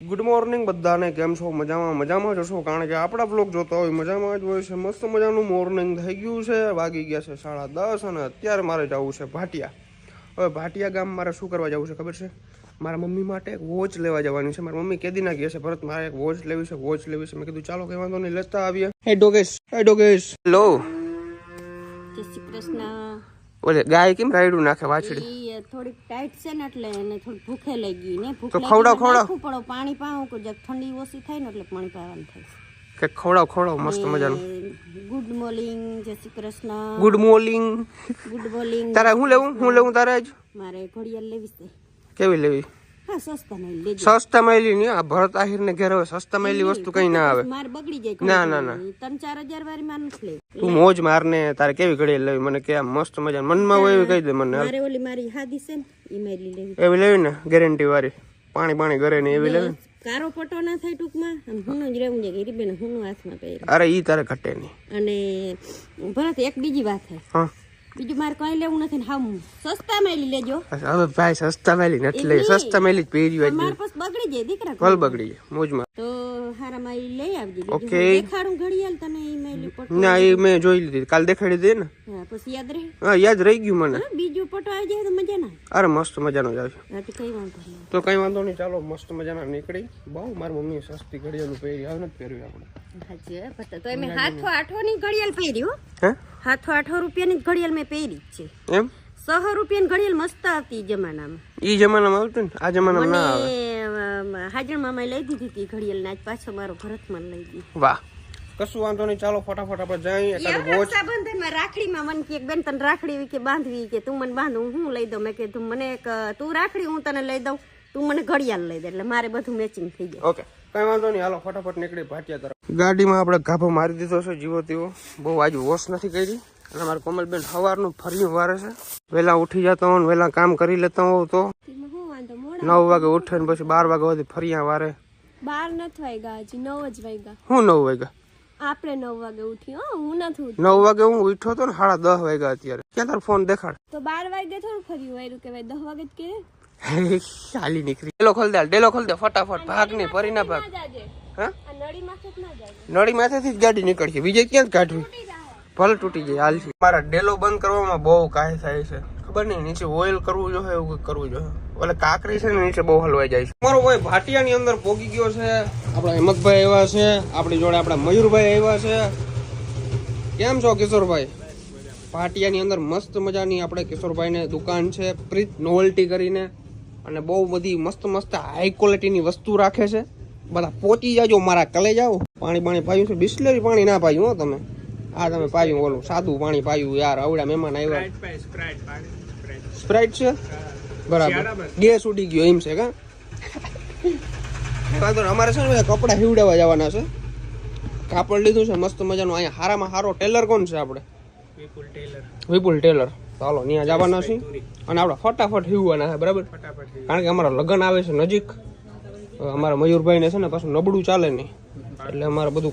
Good morning બધાને, કેમ છો? મજામાં જ હશો, કારણ કે આપણા બ્લોગ જોતા હોય મજામાં જ હોય છે. મસ્ત મજાનું મોર્નિંગ થઈ ગયું છે, વાગી ગયા છે 10:30 અને અત્યારે મારે જવું છે ભાટિયા. હવે ભાટિયા ગામ મારે શું કરવા જવું છે ખબર છે? મારા મમ્મી માટે એક વોચ લેવા જવાની છે. મારી મમ્મી કેદીના કહે છે ભરત મારે એક વોચ લેવી છે. મેં કીધું ચાલો કઈ વાંધો નહીં, લેતા આવીએ. હે ડોગેશ હેલો. જય શ્રી કૃષ્ણ. ઓલે ગાય કેમ રાયડું નાખે વાછડી? થોડીક ટાઈટ છે ને એટલે એને થોડી ભૂખે લાગી ને તો ખવડાવ પડો પાણી પાવું કે જક ઠંડી ઓછી થાય ને એટલે પાણી પાવાનું થાય કે ખવડાવ મસ્ત મજાનું. ગુડ મોર્નિંગ, જય શ્રી કૃષ્ણ. Good morning. તારે હું લેવું તારે આજ? મારે ઘડિયાળ લેવી છે. કેવી લેવી? હા, સસ્તામાં લેજો. સસ્તામાં લેવી નહીં. આ ભરત આહિર ને ઘેર હવે સસ્તામાં લેવી વસ્તુ કઈ ના આવે. મારે બગડી જાય. ના 3-4 હજાર વાળી માર નથી લેવી. તું મોજ મારને. તારે કેવી ઘડિયાળ લેવી મને કે મસ્ત મજા મનમાં હોય એવી કહી દે મને. મારે ઓલી મારી હાદી છે ને ઈ મેલી લેવી. એવી લેવી ને ગેરંટી વાળી, પાણી ઘરે ને એવી લેવી. કારો પટો ના થાય ટૂંકમાં. હું જ રહેવું છે રીબેન, હું હાથમાં પહેરી. અરે ઈ તારે ઘટે નહીં. અને ભરત એક બીજી વાત છે. હા, બીજું મારે કઈ લેવું નથી. હા, સસ્તા મેલી લેજો. હવે ભાઈ સસ્તા મેલી નથી લઈ, સસ્તા મેલી જ પહેરી હોય. મારે પાસ બગડી જાય દીકરા, કલ બગડી જાય મોજમાં. તો હારા માં લઈ આવજે. ઓકે, દેખાડું ઘડિયાળ તને ઈ મેલી પટો. ના એ મેં જોઈ લીધી, કાલ દેખાડી દે ને. હા, પછી યાદ રહે. હા, યાદ રહી ગયું મને. બીજું પટો આવી જાય તો મજા ના. અરે મસ્ત મજાનો જ આવશે. હા, તો કઈ વાંધો નહીં. તો કઈ વાંધો નહીં, ચાલો મસ્ત મજાના નીકળી. બહુ મારી મમ્મી સસ્તી ઘડિયાળ પહેરી, હવે નથી પહેરવી આપણે. હાજી પતા તો મેં 708 ની ઘડિયાળ પહેરી હો. હે 708 રૂપિયાની ઘડિયાળ મેં પહેરી છે. એમ 100 રૂપિયાની ઘડિયાળ મસ્ત આવતી જમાનામાં. ઈ જમાનામાં આવતું ને, આ જમાનામાં ના આવે. મને હાજર મામા લઈ દીધી હતી ઘડિયાળ ને આજ પાછો મારો ભરતમાં લઈ દીધી. વાહ, કશું વાંધો નહીં, ચાલો ફટાફટ આપણે જઈએ. રક્ષાબંધનમાં રાખડીમાં મને કે બેન તને રાખડી કે બાંધવી કે તું મને બાંધું, હું લઈ દઉં. મેં કીધું મને તું રાખડી હું તને લઈ દઉં, તું મને ઘડિયાળ લઈ દે, એટલે મારે બધું મેચિંગ થઈ જાય. ઓકે, કઈ વાંધો નહીં, હાલો ફટાફટ નીકળી ભાટિયા તરફ. ગાડીમાં આપણે ગાભો મારી દીધો છે જીવો તેવો. બહુ આજે વોશ નથી કરી. અને મારા કોમલબેન સવારનું ફર્યું વારે છે. વહેલા ઉઠી જતા હોઉં, વહેલા કામ કરી લેતા હોઉં તો 9 વાગે ઉઠે ને પછી 12 વાગ્યા સુધી ફર્યા વારે. 12 નથી વાગ્યા, હજી 9 જ વાગ્યા. હું 9 વાગ્યા? આપણે 9 વાગે ઉઠી. હું નથી 9 વાગે હું ઉઠ્યો તો ને, 10:30 વાગ્યા અત્યારે. ક્યાં તારો ફોન દેખાડ? તો 12 વાગે થોડું ફર્યું વાયરું કેવાય, 10 વાગે જ કે. ચાલી નીકળી. ડેલો ખોલ દે ફટાફટ, ભાગ નહીં ફરી ના ભાગ. હા, નળી માથે જ ના જાય. નળી માથેથી જ ગાડી નીકળશે, બીજે ક્યાં કાઢવી? ભલે તૂટી જાય, હાલ છે. મારા ડેલો બંધ કરવામાં બહુ કાય થાય છે, ખબર નહીં. નીચે ઓઇલ કરવું જોઈએ, એવું કરવું જોઈએ. ઓલે કાકરી છે ને નીચે બહુ હલવાઈ જાય છે. મારો ભાઈ ભાટિયાની અંદર પોગી ગયો છે. આપણા હેમકભાઈ આવ્યા છે, આપણી જોડે આપણા મયુરભાઈ આવ્યા છે. કેમ છો કિશોરભાઈ? ભાટિયાની અંદર મસ્ત મજાની આપણે કિશોરભાઈને દુકાન છે, પ્રીત નોવેલ્ટી કરીને, અને બહુ બધી મસ્ત હાઈ ક્વોલિટીની વસ્તુ રાખે છે. બધા પહોંચી જાજો, મારા કલે જાઓ. પાણી પાયું છે, બિસ્લેરી પાણી ના પાયું હો તમે. આ તમે પાયું ઓલું સાદું પાણી પાયું યાર. આવડા મહેમાન આવ્યા. સ્પ્રાઇટ છે, બરાબર. ગેસ ઉડી ગયો એમ છે કા? અમારે છે ને કપડા હીવડાવવા જવાના છે. કાપડ લીધું છે મસ્ત મજાનું. અહીંયા હારામાં હારો ટેલર કોણ છે આપણે? વિપુલ ટેલર. ચાલો ત્યાં જવાના છે અને આપણે ફટાફટ હીવવાના છે, બરાબર? કારણ કે અમારા લગ્ન આવે છે નજીક. અમારા મયુરભાઈ ને છે ને પાછું નબળું ચાલે નહીં, એટલે અમારે બધું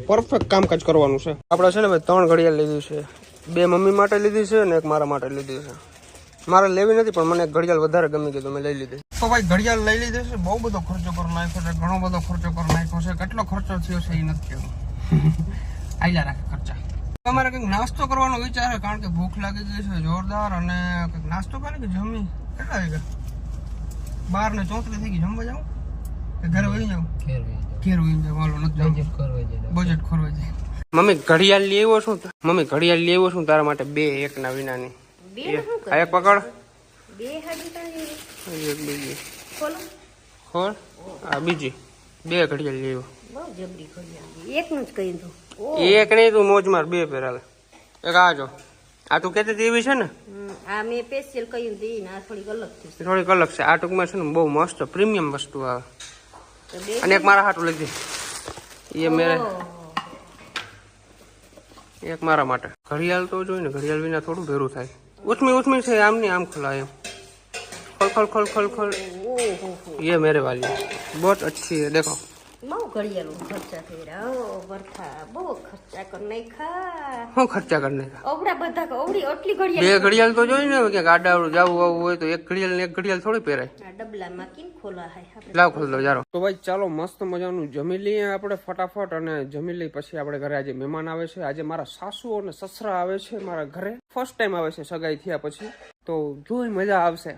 પરફેક્ટ કામકાજ કરવાનું છે. આપણે છે ને ભાઈ 3 ઘડિયાળ લીધી છે. 2 મમ્મી માટે લીધી છે અને 1 મારા માટે લીધી છે. મારે લેવી નથી પણ મને એક ઘડિયાળ વધારે ગમી ગઈ તો મેં લઈ લીધી. તો ભાઈ ઘડિયાળ લઈ લીધી છે. બહુ બધો ખર્ચો કરી નાખ્યો છે, ઘણો બધો ખર્ચો કરી નાખ્યો છે. કેટલો ખર્ચો થયો છે એ નથી કહેવું. આયલા રાખે ખર્ચા. તમારે કંઈક નાસ્તો કરવાનો વિચાર છે, કારણ કે ભૂખ લાગી ગઈ છે જોરદાર. અને કંઈક નાસ્તો કરે કે જમી? કેટલા વાગ્યા? 12:34 થઈ ગઈ. જમવા જાઉં કે ઘરે વહી જાઉં? ઘેર વહી જાઉં. હાલો નથી જાઉં, બજેટ ખોરવાઈ જાય. મમ્મી ઘડિયાળ લઈ આવ્યો છું તારા માટે. 2 1 વિનાની. એક પકડ. 2 હાડી એક બીજી ખોલો. ખોલ. આ બીજી 2 ઘડિયાળ લઈ આવ્યો. બહુ જબરી ઘડિયાળ. એકનું જ કહી દઉં. એક નહીં, તું મોજ માર. 2 પહેરાવે. એક આ જો, આ તું કહેતી હતી એવી છે ને? આ મેં સ્પેશિયલ કહ્યું હતી ને, આ થોડીક અલગ છે. થોડીક અલગ છે. આ ટૂંકમાં છે ને બહુ મસ્ત પ્રીમિયમ વસ્તુ આવે. અને એક મારા હાટું લઈ દે. એ મેરે એક મારા માટે. ઘડિયાળ તો જોઈ ને, ઘડિયાળ વિના થોડું ભેરું થાય. ઉઠમી છે, આમ નહીં આમ ખોલાય એમ. ખોલ. ये मेरे वाली बहुत अच्छी है, देखो બહુ ઘડિયાળું ખર્ચા થઈ રહ્યા ઓ બરખા બહુ ખર્ચા કરી નાખ્યા શું ખર્ચા કરી નાખ્યા અવડા બધા અવડી આટલી બે ઘડિયાળ ઘડિયાળ તો જોઈ ને ક્યાંક આડાવડું જવું આવું હોય તો એક ઘડિયાળ ને એક ઘડિયાળ થોડી પહેરાય. આ ડબલામાં કેમ ખોલા હે આપણે લાવ ખોલ દો જારો. તો ભાઈ ચાલો મસ્ત મજાનું જમી લઈએ આપણે ફટાફટ, અને જમી લઈ પછી આપણે ઘરે આજે મહેમાન આવે છે. આજે મારા સાસુ અને સસરા આવે છે મારા ઘરે, ફર્સ્ટ ટાઈમ આવે છે સગાઈ થયા પછી. તો જોઈ મજા આવશે.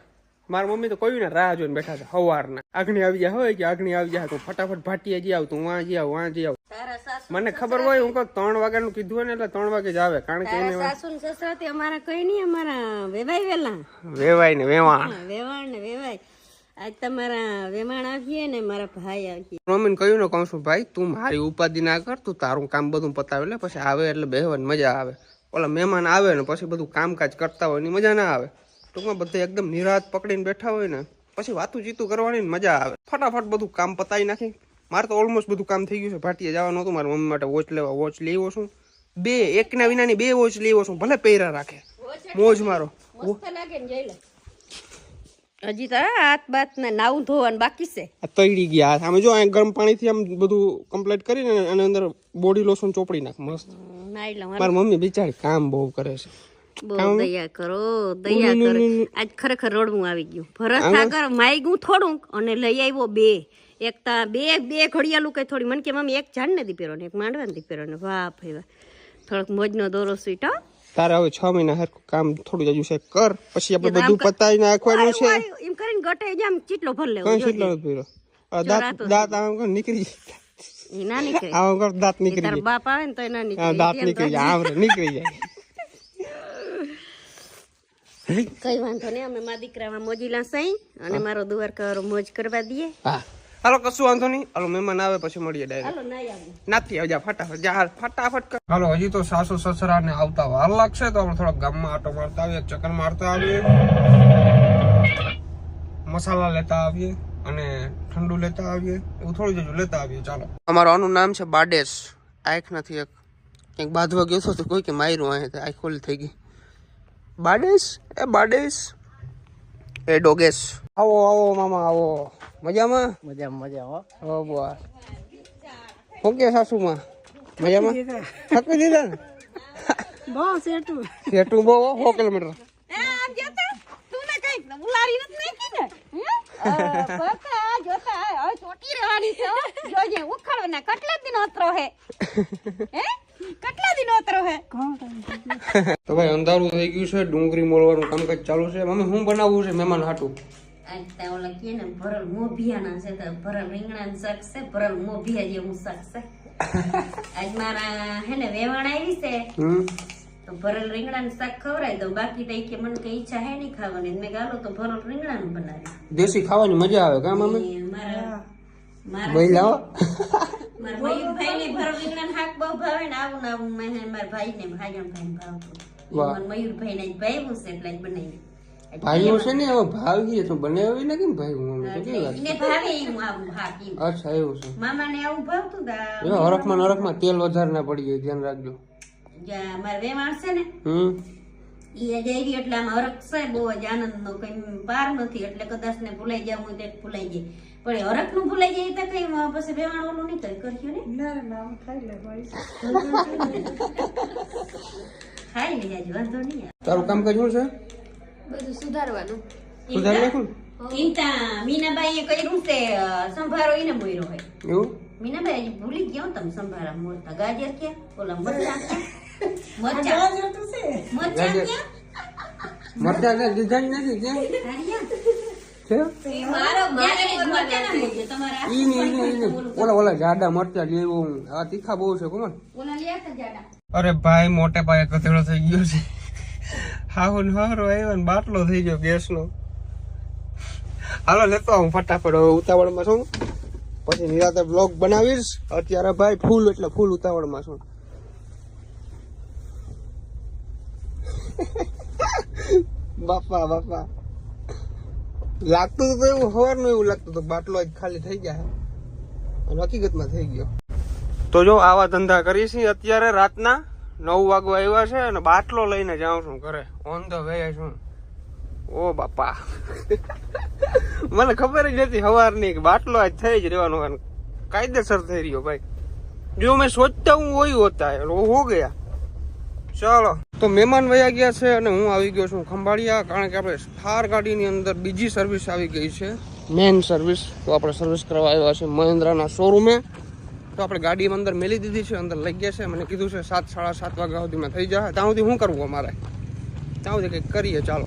મારા મમ્મી તો કોઈ ને રાહ જોઈને બેઠા છે સવારના. આગણી આવી જાય હોય કે આગણી આવી જાય તો ફટાફટ ભાટીએ જી આવતું વાં જી આવ વાં જી આવ. તારા સાસુ મને ખબર હોય હું કહું 3 વાગ્યાનું કીધું હોય ને એટલે 3 વાગે જ આવે, કારણ કે તારા એને સાસુ ને સસરા તે અમારા કઈ નહીં, અમારા વેવાય વેલા વેવાય ને વેવાણ. વેવાણ ને વેવાય. આજ તમારા વેવાણ આવીએ ને મારા ભાઈ આવીએ. મમ્મીને કહ્યું ને કહું છું ભાઈ તું મારી ઉપાધિ ના કર, તું તારું કામ બધું પતાવે એટલે પછી આવે એટલે બેહવાની મજા આવે. ઓલા મહેમાન આવે ને પછી બધું કામકાજ કરતા હોય એની મજા ના આવે. ટૂંકમાં બધા એકદમ નિરાત પકડીને બેઠા હોય ને પછી વાતું ચીતું કરવાની મજા આવે. ફટાફટ બધું કામ પતાવી નાખી. મારે તો ઓલમોસ્ટ બધું કામ થઈ ગયું છે. ભાટીએ જવાનું હતું મારી મમ્મી માટે વોચ લેવા. વોચ લેવો છું 2, એકના વિનાની 2 વોચ લેવો છું, ભલે પહેરા રાખે મોજ મારો. મસ્ત લાગે ને જોઈ લે. હજી તો હાથ બાત ને નાવું ધોવાનું બાકી છે. આ તળી ગયા હાથ. આમે જો આ ગરમ પાણીથી આમ બધું કમ્પ્લીટ કરીને અને અંદર બોડી લોશન ચોપડી નાખ મસ્ત. નાઈ લઉં મારી મમ્મી બિચારી કામ બહુ કરે છે. બહુ દયા કરો, દયા કરો. આજ ખરેખર રડવું આવી ગયું. ભરત સાગર માયગું થોડુંક અને લઈ આવ્યો 2. એક તા બે ઘડિયાળું કઈ થોડી મને કે મમ્મી એક ઝાડ નથી પહેરો ને એક માંડવા નથી પહેરો ને. વાહ ભાઈ વાહ, થોડોક મોજનો દોરો સ્વીટ હો. તારે હવે 6 મહિના હરખું કામ થોડું જજુ છે કર, પછી આપણે બધું પતાવી નાખવાનું છે. એમ કરીને ગટે જામ ચીટલો ભર લેવો. કઈ કેટલો પીરો દાંત આમ કર નીકળી જાય. એ ના નીકળે. આમ કર દાંત નીકળી તાર જાય. બાપ આવે ને તો એ ના હા નીકળે. દાંત નીકળી જાય. આમ રે નીકળી જાય. કઈ વાંધો નહીં, અમે મારા દીકરામાં મોજીલા સહી અને મારો દ્વારકા મોજ કરવા દઈએ. હા હાલો કશું વાંધો નહીં. હાલો મહેમાન આવે પછી મળીએ ડાયરેક્ટ. હાલો નાઈ આવું. નાથી આવજા ફટાફટ જા ફટાફટ કર. હાલો હજી તો સાસુ સસરા ને આવતા વાર લાગશે તો આપણે થોડા ગામમાં આટો મારતા આવીએ, ચક્કર મારતા આવીએ, મસાલા લેતા આવીએ અને ઠંડુ લેતા આવીએ. એવું થોડું જજુ લેતા આવીએ. ચાલો. અમારું આનું નામ છે બાડેશ. આંખ નથી એક કંઈક બાંધવા ગયો હતો તો કોઈ કે માર્યું અહીં આંખ ખોલી થઈ ગઈ. બાડેશ એ બાડેશ એ ડોગેશ. આવો આવો મામા આવો. મજામાં? મજામાં હો બુઆ. હું કે સાસુમાં મજામાં? થકી દીધા ને બહુ સેટું સેટું બહુ 100 કિલોમીટર. તો ભાઈ અંધારું થઈ ગયું છે, ડુંગળી મોળવાનું કામકાજ ચાલુ છે. મમ્મી શું બનાવવું છે મહેમાન હાટું? આજ તો ઓલા કે ને ભરલ મોભિયાના છે તો ભરલ રીંગણાનું શાક છે, ભરલ મોભિયા જેવું શાક છે. આજ મારા હે ને વેવાણ આવી છે તો ભરલ રીંગણાનું શાક ખવડાવી દઉં. બાકી તો કે મને કઈ ઈચ્છા હે નહીં ખાવાની. મેં ગાલો તો ભરલ રીંગણાનું બનાવી. દેશી ખાવાની મજા આવે કા મમ્મી? મારા બોલાવો. મારા મયુરભાઈ ને ભરલ રીંગણાનું શાક બહુ ભાવે ને આવું ને આવું મારા ભાઈ ને ભાઈજણ ભાવતું. મયુરભાઈ ને ભાવ્યું છે એટલે જ બનાવી. ભાઈઓ છે ને હવે ભાવી તો બનાવી ને કેમ ભાઈ મમ્મી તો કેવી વાત એને ભાવે એવું આવું શાક એમ. અચ્છા એવું છે. મામા ને આવું ભાવતું તા. હરખમાં તેલ વધારે ના પડી જાય, ધ્યાન રાખજો. મારા વેવાણ છે ને ઈ દેવી એટલે આમ હરખ છે બહુ જ આનંદ નો કઈ પાર નથી. એટલે કદાચ ને ભૂલાઈ જાય હું તે ભૂલાઈ જાય, પણ હરખ નું ભૂલાઈ જાય તો કઈ પછી વેવાણ ઓલું નહીં કઈ કર્યું ને. ખાઈ લે આજે વાંધો નહીં. તારું કામ કયું છે? બધું સુધારવાનું. સુધારી નાખું ચિંતા મીનાબાઈએ કર્યું છે સંભારો એને મોયરો હોય. એવું મીનાબાઈ હજી ભૂલી ગયા તમે સંભારા મોરતા. ગાજર ક્યાં? ઓલા મરચાં ક્યાં? મરચાં ક્યાં? મરચા ને દીધા જ નથી કે છે? મારો મરચાં ના મોજે તમારા ઈ ની ઓલા જાડા મરચા લેવું. આ તીખા બહુ છે કોણ? ઓલા લ્યા તા જાડા. અરે ભાઈ મોટે પાયે કથેડો થઈ ગયો છે. હાહુ ને હારો આવ્યો ને બાટલો થઈ ગયો ગેસ નો. હાલો લેતો હું ફટાફટ. હવે ઉતાવળમાં છું, પછી નિરાતે બ્લોગ બનાવીશ. અત્યારે ભાઈ ફૂલ એટલે ફૂલ ઉતાવળમાં છું. બાપા બાપા લાગતું તો એવું સવારનું એવું લાગતું તો બાટલો જ ખાલી થઈ ગયા અને હકીકતમાં થઈ ગયો. તો જો આવા ધંધા કરી છે. અત્યારે રાતના 9 વાગવા આવ્યા છે અને બાટલો લઈને જાઉં છું ઘરે. ઓન ધ વે છું. ઓ બાપા મને ખબર જ નથી સવારની કે બાટલો આજ થઈ જ રહેવાનો. કાયદેસર થઈ રહ્યો ભાઈ. જો મેં સોચતા હું વही હોતા है वो हो गया. ચાલો તો મહેમાન વયા ગયા છે અને હું આવી ગયો છું ખંભાળિયા, કારણ કે આપણે થાર ગાડીની અંદર બીજી સર્વિસ આવી ગઈ છે, મેન સર્વિસ. તો આપણે સર્વિસ કરવા આવ્યા છે મહિન્દ્રાના શોરૂમે. તો આપણે ગાડીમાં અંદર મેલી દીધી છે, અંદર લઈ ગયા છે. મને કીધું છે 7 સાડા 7 વાગ્યા સુધીમાં થઈ જાય. ત્યાં સુધી શું કરવું અમારે, ત્યાં સુધી કંઈક કરીએ. ચાલો.